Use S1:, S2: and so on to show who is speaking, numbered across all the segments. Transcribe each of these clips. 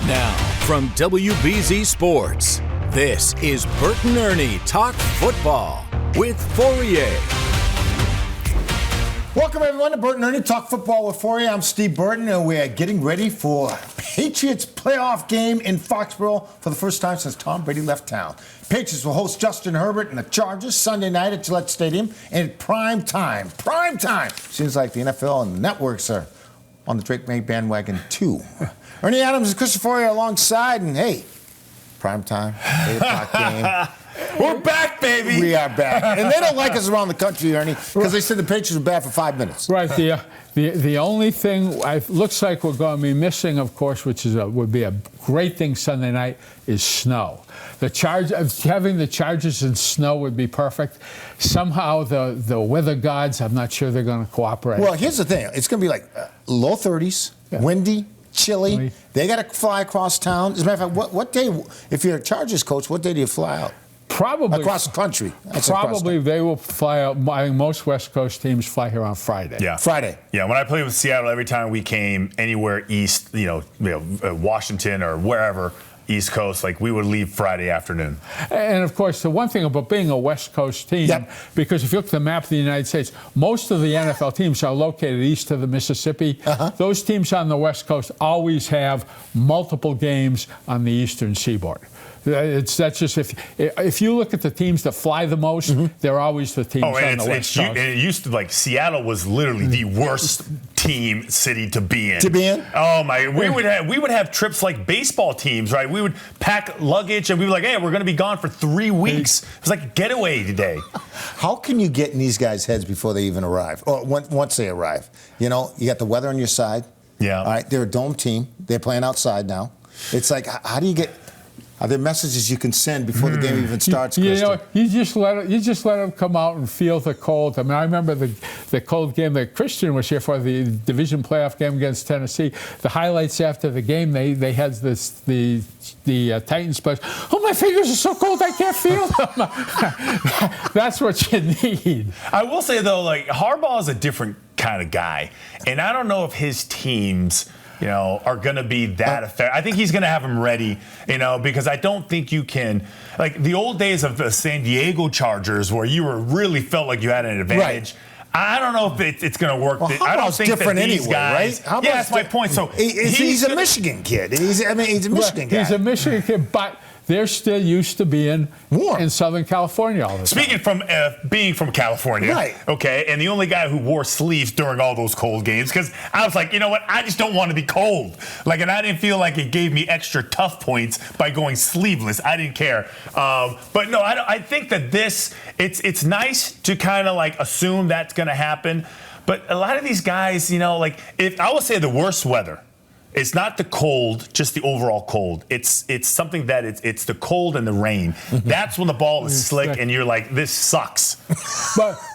S1: Now, from WBZ Sports, this is Burton Ernie Talk Football with Fauria.
S2: Welcome, everyone, to Burton Ernie Talk Football with Fauria. I'm Steve Burton, and we are getting ready for Patriots playoff game in Foxborough for the first time since Tom Brady left town. Patriots will host Justin Herbert and the Chargers Sunday night at Gillette Stadium in prime time. Prime time! Seems like the NFL and the networks are on the Drake May bandwagon, too. Ernie Adams and Christopher Fauria alongside, and hey, prime time, 8 o'clock game.
S3: We're back, baby.
S2: We are back. And they don't like us around the country, Ernie, because they said the Patriots were bad for 5 minutes.
S4: Right. The only thing looks like we're going to be missing, of course, which is would be a great thing Sunday night, is snow. Having the Chargers in snow would be perfect. Somehow the weather gods, I'm not sure they're going to cooperate.
S2: Well, here's the thing. It's going to be like low 30s, windy, chilly. They got to fly across town. As a matter of fact, what day, if you're a Chargers coach, what day do you fly out?
S4: Probably
S2: across the country.
S4: Probably they will fly out. Most West Coast teams fly here on Friday.
S3: Yeah,
S2: Friday.
S3: Yeah, when I played with Seattle, every time we came anywhere east, Washington or wherever, East Coast, like we would leave Friday afternoon.
S4: And of course, the one thing about being a West Coast team, because if you look at the map of the United States, most of the NFL teams are located east of the Mississippi. Those teams on the West Coast always have multiple games on the eastern seaboard. That's just if you look at the teams that fly the most, they're always the teams on the West Coast.
S3: And it used to, like, Seattle was literally the worst city to be in.
S2: To be in?
S3: Oh my! We would have trips like baseball teams, right? We would pack luggage and we were like, hey, we're going to be gone for 3 weeks. It was like a getaway today.
S2: How can you get in these guys' heads before they even arrive, or once they arrive? You know, you got the weather on your side.
S3: Yeah.
S2: All right, they're a dome team. They're playing outside now. It's like, how do you get? Are there messages you can send before the game even starts, Kristen?
S4: You just let them come out and feel the cold. I mean, I remember the cold game that Christian was here for, the division playoff game against Tennessee. The highlights after the game, they had the Titans players. Oh, my fingers are so cold I can't feel them. That's what you need.
S3: I will say though, like Harbaugh is a different kind of guy, and I don't know if his teams, are going to be that effective. I think he's going to have them ready, because I don't think you can, like the old days of the San Diego Chargers where you really felt like you had an advantage. Right. I don't know if it's going to work.
S2: Well,
S3: I don't think
S2: different
S3: that these
S2: anyway,
S3: guys.
S2: Right?
S3: Yeah, that's my point. So
S2: he's a Michigan kid. He's a Michigan guy.
S4: He's a Michigan kid, but they're still used to being warm in Southern California all the time.
S3: Speaking from being from California,
S2: right?
S3: Okay, and the only guy who wore sleeves during all those cold games, because I was like, you know what, I just don't want to be cold. Like, and I didn't feel like it gave me extra tough points by going sleeveless. I didn't care. But no, I think that it's nice to kind of like assume that's going to happen. But a lot of these guys, if I would say the worst weather. It's not the cold, just the overall cold. It's something that it's the cold and the rain. That's when the ball is slick and you're like, this sucks.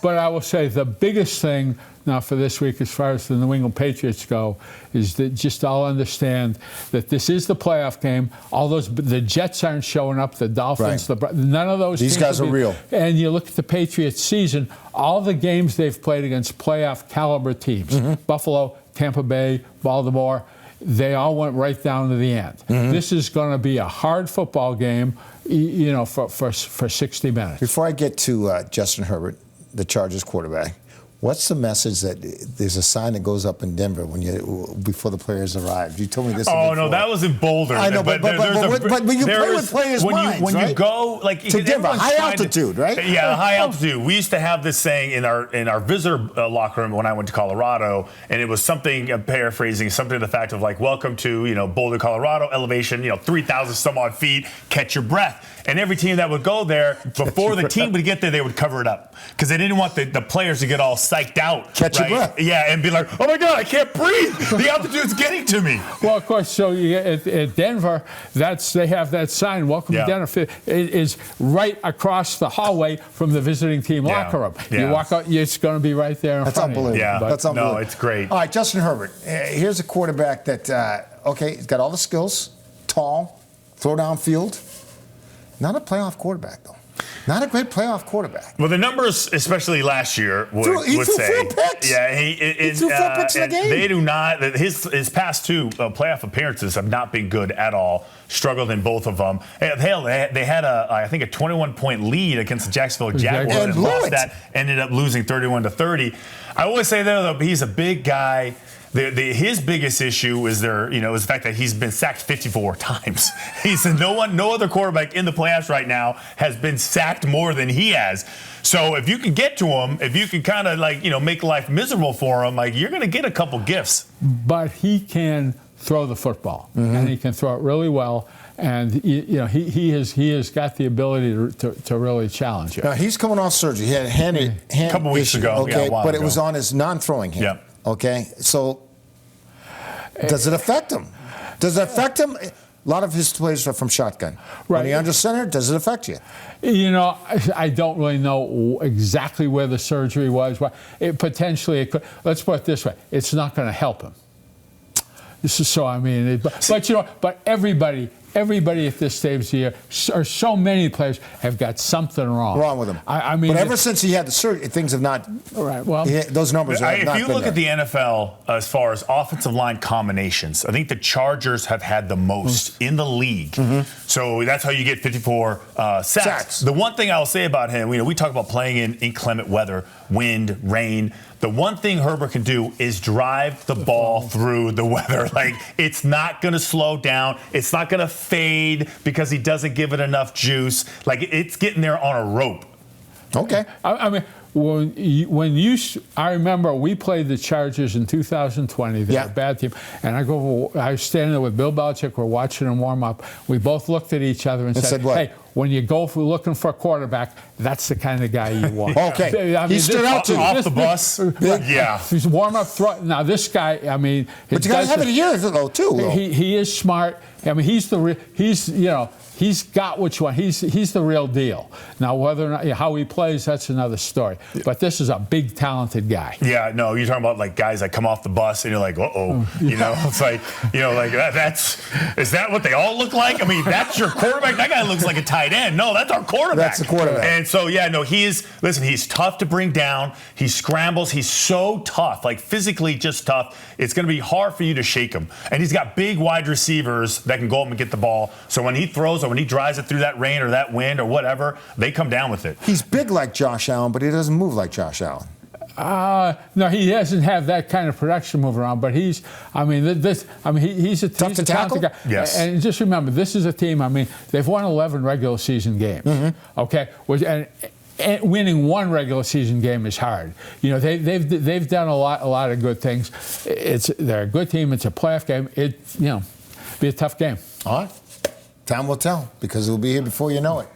S4: But I will say the biggest thing now for this week, as far as the New England Patriots go, is that just all understand that this is the playoff game. The Jets aren't showing up, the Dolphins, none of those.
S2: These guys are real.
S4: And you look at the Patriots season, all the games they've played against playoff caliber teams, Buffalo, Tampa Bay, Baltimore. They all went right down to the end. This is going to be a hard football game, for 60 minutes.
S2: Before I get to Justin Herbert, the Chargers quarterback, what's the message that there's a sign that goes up in Denver before the players arrive? You told me this.
S3: Oh no, that was in Boulder.
S2: I know, but you play with players' minds,
S3: when you go like
S2: to Denver, high altitude, right?
S3: Yeah, high altitude. We used to have this saying in our visitor locker room when I went to Colorado, and it was something, I'm paraphrasing, something to the fact of like, welcome to Boulder, Colorado, elevation 3,000 some odd feet, catch your breath. And every team that would go there, before the team would get there, they would cover it up because they didn't want the players to get all psyched out.
S2: Catch your breath.
S3: Yeah, and be like, oh my God, I can't breathe. The altitude's getting to me.
S4: Well, of course, so at Denver, they have that sign, welcome to Denver. It is right across the hallway from the visiting team locker room. You walk out, it's going to be right there in front of you.
S3: Yeah,
S2: that's unbelievable.
S3: No, it's great.
S2: All right, Justin Herbert. Here's a quarterback that, he's got all the skills, tall, throw downfield. Not a playoff quarterback, though. Not a great playoff quarterback.
S3: Well, the numbers, especially last year, would
S2: He threw
S3: say.
S2: 4 picks.
S3: Yeah,
S2: he threw 4 picks in a game.
S3: They do not. His past 2 playoff appearances have not been good at all. Struggled in both of them. Hell, they had I think a 21-point lead against the Jacksonville Jaguars
S2: and
S3: lost
S2: it.
S3: that. Ended up losing 31-30. I always say though, he's a big guy. His biggest issue is the fact that he's been sacked 54 times. No other quarterback in the playoffs right now has been sacked more than he has. So if you can get to him, if you can kind of make life miserable for him, you're going to get a couple gifts.
S4: But he can throw the football, and he can throw it really well. And he has got the ability to really challenge you.
S2: Now he's coming off surgery. He had a hand
S3: a couple weeks
S2: issue,
S3: ago.
S2: okay,
S3: Yeah,
S2: but it was on his non-throwing hand.
S3: Yep.
S2: Okay, so does it affect him? Does it affect him? A lot of his plays are from shotgun.
S4: Right.
S2: When he under center, does it affect you?
S4: I don't really know exactly where the surgery was. Potentially, it could. Let's put it this way: it's not going to help him. But everybody at this stage of the year, or so many players, have got something wrong
S2: with him.
S4: But
S2: ever since he had the surgery, things have not.
S4: Right. Well,
S2: those numbers have not been there.
S3: If you look at the NFL as far as offensive line combinations, I think the Chargers have had the most in the league. So that's how you get 54 sacks. The one thing I'll say about him, we talk about playing in inclement weather, wind, rain. The one thing Herbert can do is drive the ball through the weather. It's not going to slow down. It's not going to fade because he doesn't give it enough juice. It's getting there on a rope.
S2: Okay.
S4: I remember we played the Chargers in 2020. They were a bad team. And I was standing there with Bill Belichick. We're watching them warm up. We both looked at each other and said,
S2: what?
S4: hey, when you go looking for a quarterback, that's the kind of guy you want.
S2: Okay. He stood out to you.
S3: Off the bus. Yeah.
S4: He's warm up throw. Now, this guy,
S2: But you got to have it a year ago, too.
S4: He is smart. He's got what you want. He's the real deal. Now, whether or not how he plays, that's another story. But this is a big, talented guy.
S3: Yeah, no, you're talking about guys that come off the bus and you're like, it's is that what they all look like? That's your quarterback. That guy looks like a tight end. No, that's our quarterback.
S2: That's the quarterback.
S3: And so, he's tough to bring down. He scrambles. He's so tough, physically just tough. It's going to be hard for you to shake him. And he's got big wide receivers that can go up and get the ball. So when he throws or when he drives it through that rain or that wind or whatever, they come down with it.
S2: He's big like Josh Allen, but he doesn't move like Josh Allen.
S4: No, he doesn't have that kind of production move around, but he's a
S2: tough to tackle
S4: guy.
S3: Yes.
S4: And just remember, this is a team. They've won 11 regular season games. Okay, and winning one regular season game is hard. They've done a lot of good things. They're a good team. It's a playoff game. Be a tough game.
S2: All right. Time will tell, because it will be here before you know it.